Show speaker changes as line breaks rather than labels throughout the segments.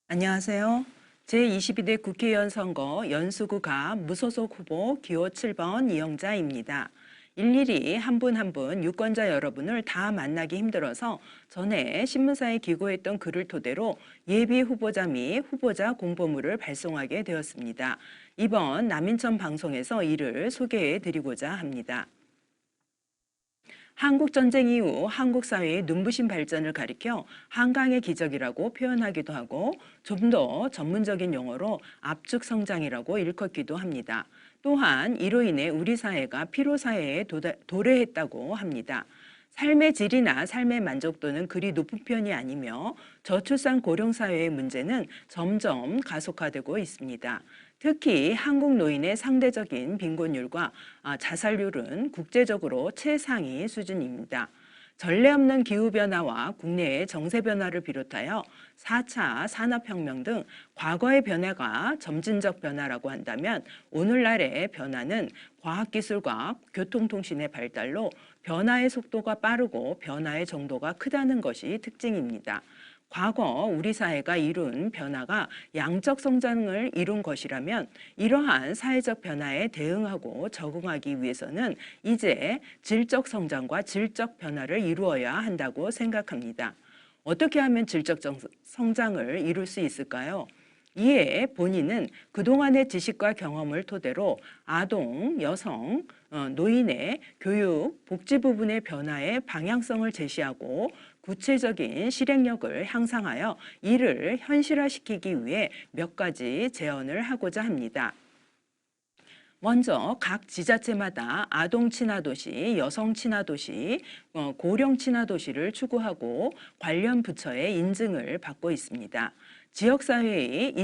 안녕하세요. 제22대 국회의원 선거 연수구가 무소속 후보 기호 7번 이영자입니다. 일일이 한 분 한 분 유권자 여러분을 다 만나기 힘들어서 전에 신문사에 기고했던 글을 토대로 예비 후보자 및 후보자 공보물을 발송하게 되었습니다. 이번 남인천 방송에서 이를 소개해 드리고자 합니다. 한국전쟁 이후 한국 사회의 눈부신 발전을 가리켜 한강의 기적이라고 표현하기도 하고 좀 더 전문적인 용어로 압축 성장이라고 일컫기도 합니다. 또한 이로 인해 우리 사회가 피로사회에 도래했다고 합니다. 삶의 질이나 삶의 만족도는 그리 높은 편이 아니며 저출산 고령 사회의 문제는 점점 가속화되고 있습니다. 특히 한국 노인의 상대적인 빈곤율과 자살률은 국제적으로 최상위 수준입니다. 전례 없는 기후변화와 국내의 정세변화를 비롯하여 4차 산업혁명 등 과거의 변화가 점진적 변화라고 한다면 오늘날의 변화는 과학기술과 교통통신의 발달로 변화의 속도가 빠르고 변화의 정도가 크다는 것이 특징입니다. 과거 우리 사회가 이룬 변화가 양적 성장을 이룬 것이라면 이러한 사회적 변화에 대응하고 적응하기 위해서는 이제 질적 성장과 질적 변화를 이루어야 한다고 생각합니다. 어떻게 하면 질적 성장을 이룰 수 있을까요? 이에 본인은 그동안의 지식과 경험을 토대로 아동, 여성, 노인의 교육, 복지 부분의 변화의 방향성을 제시하고 구체적인 실행력을 향상하여 이를 현실화시키기 위해 몇 가지 제언을 하고자 합니다. 먼저 각 지자체마다 아동 친화 도시, 여성 친화 도시, 고령 친화 도시를 추구하고 관련 부처의 인증을 받고 있습니다. 지역사회의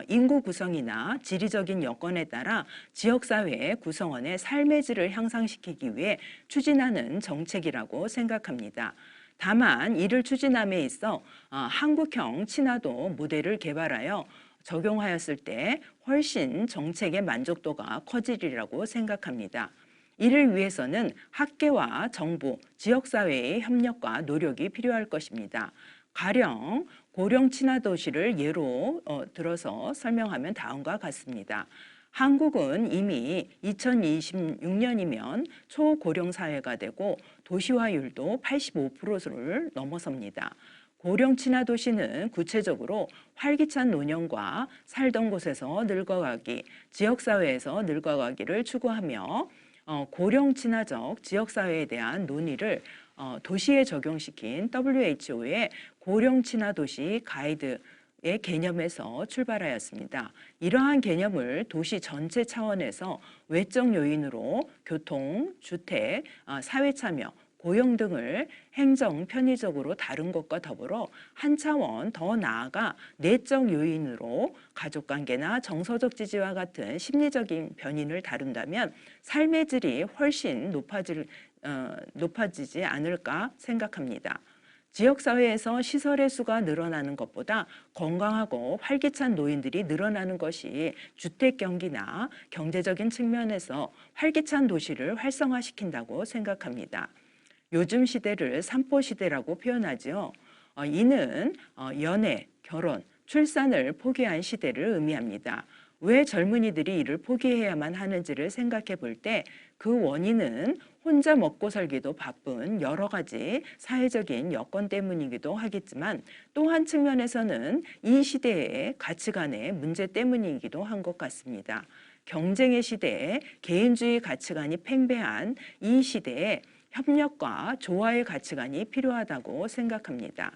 인구 구성이나 지리적인 여건에 따라 지역사회의 구성원의 삶의 질을 향상시키기 위해 추진하는 정책이라고 생각합니다. 다만 이를 추진함에 있어 한국형 친화도 모델을 개발하여 적용하였을 때 훨씬 정책의 만족도가 커지리라고 생각합니다. 이를 위해서는 학계와 정부, 지역사회의 협력과 노력이 필요할 것입니다. 가령 고령 친화 도시를 예로 들어서 설명하면 다음과 같습니다. 한국은 이미 2026년이면 초고령 사회가 되고 도시화율도 85%를 넘어섭니다. 고령 친화 도시는 구체적으로 활기찬 노년과 살던 곳에서 늙어가기, 지역사회에서 늙어가기를 추구하며 고령 친화적 지역사회에 대한 논의를 도시에 적용시킨 WHO의 고령 친화 도시 가이드의 개념에서 출발하였습니다. 이러한 개념을 도시 전체 차원에서 외적 요인으로 교통, 주택, 사회참여, 고용 등을 행정 편의적으로 다룬 것과 더불어 한 차원 더 나아가 내적 요인으로 가족관계나 정서적 지지와 같은 심리적인 변인을 다룬다면 삶의 질이 훨씬 높아지지 않을까 생각합니다. 지역사회에서 시설의 수가 늘어나는 것보다 건강하고 활기찬 노인들이 늘어나는 것이 주택 경기나 경제적인 측면에서 활기찬 도시를 활성화시킨다고 생각합니다. 요즘 시대를 삼포시대라고 표현하지요. 이는 연애, 결혼, 출산을 포기한 시대를 의미합니다. 왜 젊은이들이 이를 포기해야만 하는지를 생각해 볼 때 그 원인은 혼자 먹고 살기도 바쁜 여러 가지 사회적인 여건 때문이기도 하겠지만 또 한 측면에서는 이 시대의 가치관의 문제 때문이기도 한 것 같습니다. 경쟁의 시대에 개인주의 가치관이 팽배한 이 시대에 협력과 조화의 가치관이 필요하다고 생각합니다.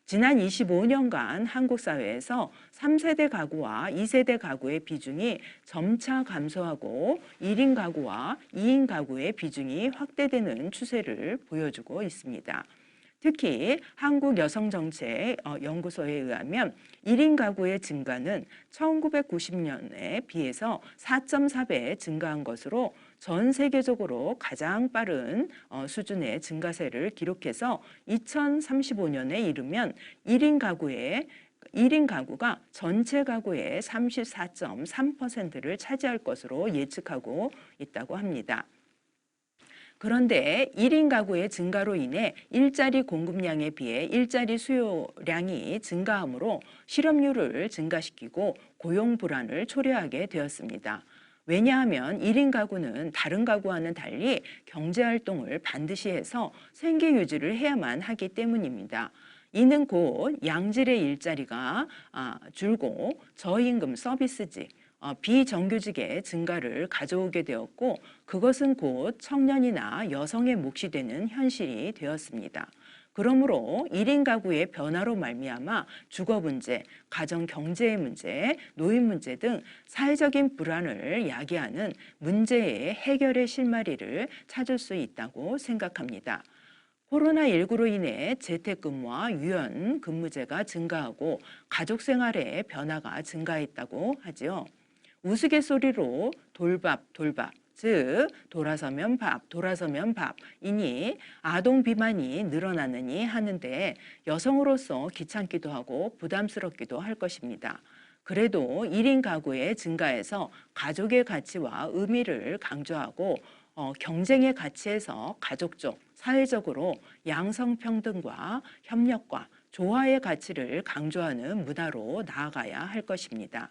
지난 25년간 한국 사회에서 3세대 가구와 2세대 가구의 비중이 점차 감소하고 1인 가구와 2인 가구의 비중이 확대되는 추세를 보여주고 있습니다. 특히 한국여성정책연구소에 의하면 1인 가구의 증가는 1990년에 비해서 4.4배 증가한 것으로 전 세계적으로 가장 빠른 수준의 증가세를 기록해서 2035년에 이르면 1인 가구가 전체 가구의 34.3%를 차지할 것으로 예측하고 있다고 합니다. 그런데 1인 가구의 증가로 인해 일자리 공급량에 비해 일자리 수요량이 증가하므로 실업률을 증가시키고 고용 불안을 초래하게 되었습니다. 왜냐하면 1인 가구는 다른 가구와는 달리 경제활동을 반드시 해서 생계 유지를 해야만 하기 때문입니다. 이는 곧 양질의 일자리가 줄고 저임금 서비스직, 비정규직의 증가를 가져오게 되었고 그것은 곧 청년이나 여성의 몫이 되는 현실이 되었습니다. 그러므로 1인 가구의 변화로 말미암아 주거 문제, 가정 경제의 문제, 노인 문제 등 사회적인 불안을 야기하는 문제의 해결의 실마리를 찾을 수 있다고 생각합니다. 코로나19로 인해 재택근무와 유연근무제가 증가하고 가족 생활의 변화가 증가했다고 하지요. 우스갯소리로 돌밥, 즉 돌아서면 밥, 돌아서면 밥이니 아동 비만이 늘어나느니 하는데 여성으로서 귀찮기도 하고 부담스럽기도 할 것입니다. 그래도 1인 가구의 증가에서 가족의 가치와 의미를 강조하고 경쟁의 가치에서 가족적, 사회적으로 양성평등과 협력과 조화의 가치를 강조하는 문화로 나아가야 할 것입니다.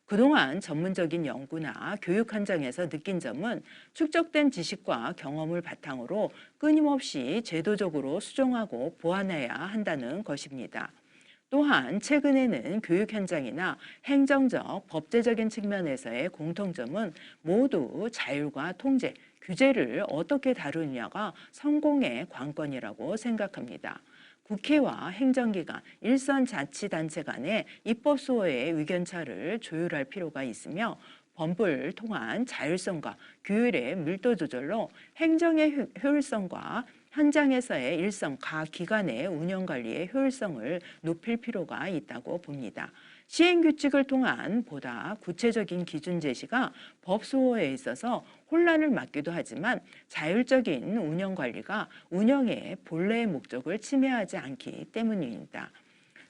그동안 전문적인 연구나 교육 현장에서 느낀 점은 축적된 지식과 경험을 바탕으로 끊임없이 제도적으로 수정하고 보완해야 한다는 것입니다. 또한 최근에는 교육 현장이나 행정적, 법제적인 측면에서의 공통점은 모두 자율과 통제, 규제를 어떻게 다루느냐가 성공의 관건이라고 생각합니다. 국회와 행정기관, 일선자치단체 간의 입법 수호의 의견차를 조율할 필요가 있으며 법을 통한 자율성과 규율의 밀도 조절로 행정의 효율성과 현장에서의 일선 각 기관의 운영 관리의 효율성을 높일 필요가 있다고 봅니다. 시행규칙을 통한 보다 구체적인 기준 제시가 법 수호에 있어서 혼란을 막기도 하지만 자율적인 운영 관리가 운영의 본래의 목적을 침해하지 않기 때문입니다.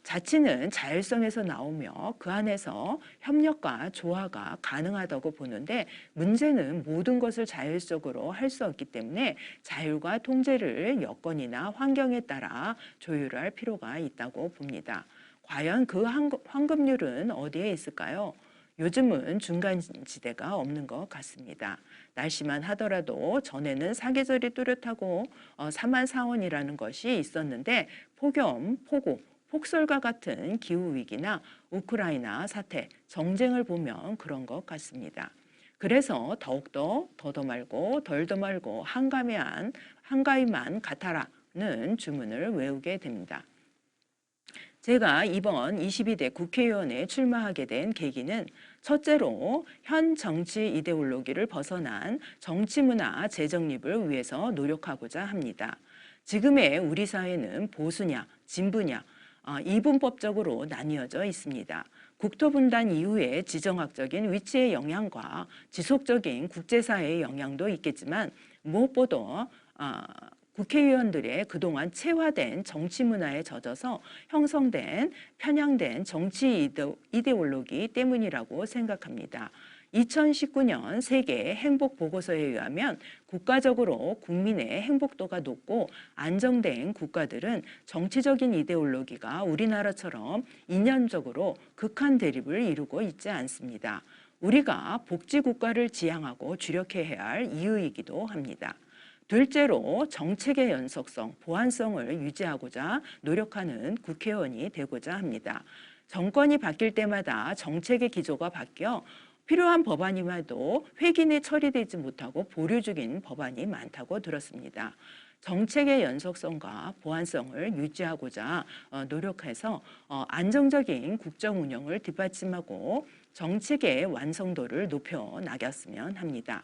자치는 자율성에서 나오며 그 안에서 협력과 조화가 가능하다고 보는데 문제는 모든 것을 자율적으로 할 수 없기 때문에 자율과 통제를 여건이나 환경에 따라 조율할 필요가 있다고 봅니다. 과연 그 황금률은 어디에 있을까요? 요즘은 중간지대가 없는 것 같습니다. 날씨만 하더라도 전에는 사계절이 뚜렷하고 사만사원이라는 것이 있었는데 폭염, 폭우, 폭설과 같은 기후위기나 우크라이나 사태, 정쟁을 보면 그런 것 같습니다. 그래서 더욱더 더도 말고 덜도 말고 한가위만 같아라는 주문을 외우게 됩니다. 제가 이번 22대 국회의원에 출마하게 된 계기는 첫째로 현 정치 이데올로기를 벗어난 정치문화 재정립을 위해서 노력하고자 합니다. 지금의 우리 사회는 보수냐, 진보냐, 이분법적으로 나뉘어져 있습니다. 국토분단 이후의 지정학적인 위치의 영향과 지속적인 국제사회의 영향도 있겠지만 무엇보다 국회의원들의 그동안 체화된 정치 문화에 젖어서 형성된 편향된 정치 이데올로기 때문이라고 생각합니다. 2019년 세계 행복보고서에 의하면 국가적으로 국민의 행복도가 높고 안정된 국가들은 정치적인 이데올로기가 우리나라처럼 이념적으로 극한 대립을 이루고 있지 않습니다. 우리가 복지국가를 지향하고 주력해야 할 이유이기도 합니다. 둘째로 정책의 연속성, 보완성을 유지하고자 노력하는 국회의원이 되고자 합니다. 정권이 바뀔 때마다 정책의 기조가 바뀌어 필요한 법안임에도 회기내 처리되지 못하고 보류 중인 법안이 많다고 들었습니다. 정책의 연속성과 보완성을 유지하고자 노력해서 안정적인 국정 운영을 뒷받침하고 정책의 완성도를 높여 나갔으면 합니다.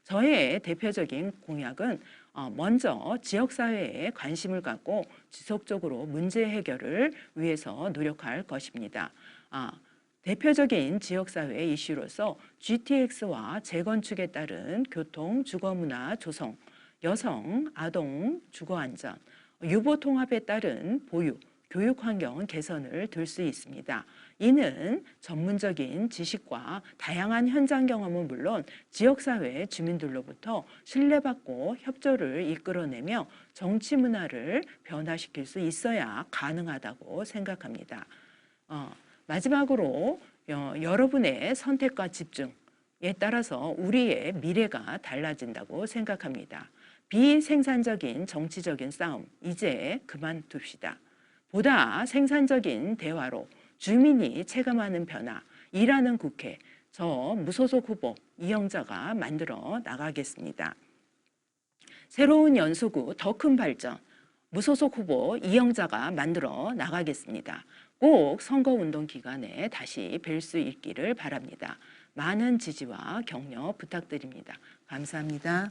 저의 대표적인 공약은 먼저 지역사회에 관심을 갖고 지속적으로 문제 해결을 위해서 노력할 것입니다. 대표적인 지역사회 이슈로서 GTX와 재건축에 따른 교통, 주거문화 조성, 여성, 아동, 주거안전, 유보통합에 따른 보육, 교육환경 개선을 들 수 있습니다. 이는 전문적인 지식과 다양한 현장 경험은 물론 지역사회 주민들로부터 신뢰받고 협조를 이끌어내며 정치 문화를 변화시킬 수 있어야 가능하다고 생각합니다. 마지막으로 여러분의 선택과 집중에 따라서 우리의 미래가 달라진다고 생각합니다. 비생산적인 정치적인 싸움 이제 그만둡시다. 보다 생산적인 대화로 주민이 체감하는 변화, 일하는 국회, 저 무소속 후보 이영자가 만들어 나가겠습니다. 새로운 연수구 더 큰 발전, 무소속 후보 이영자가 만들어 나가겠습니다. 꼭 선거운동 기간에 다시 뵐 수 있기를 바랍니다. 많은 지지와 격려 부탁드립니다. 감사합니다.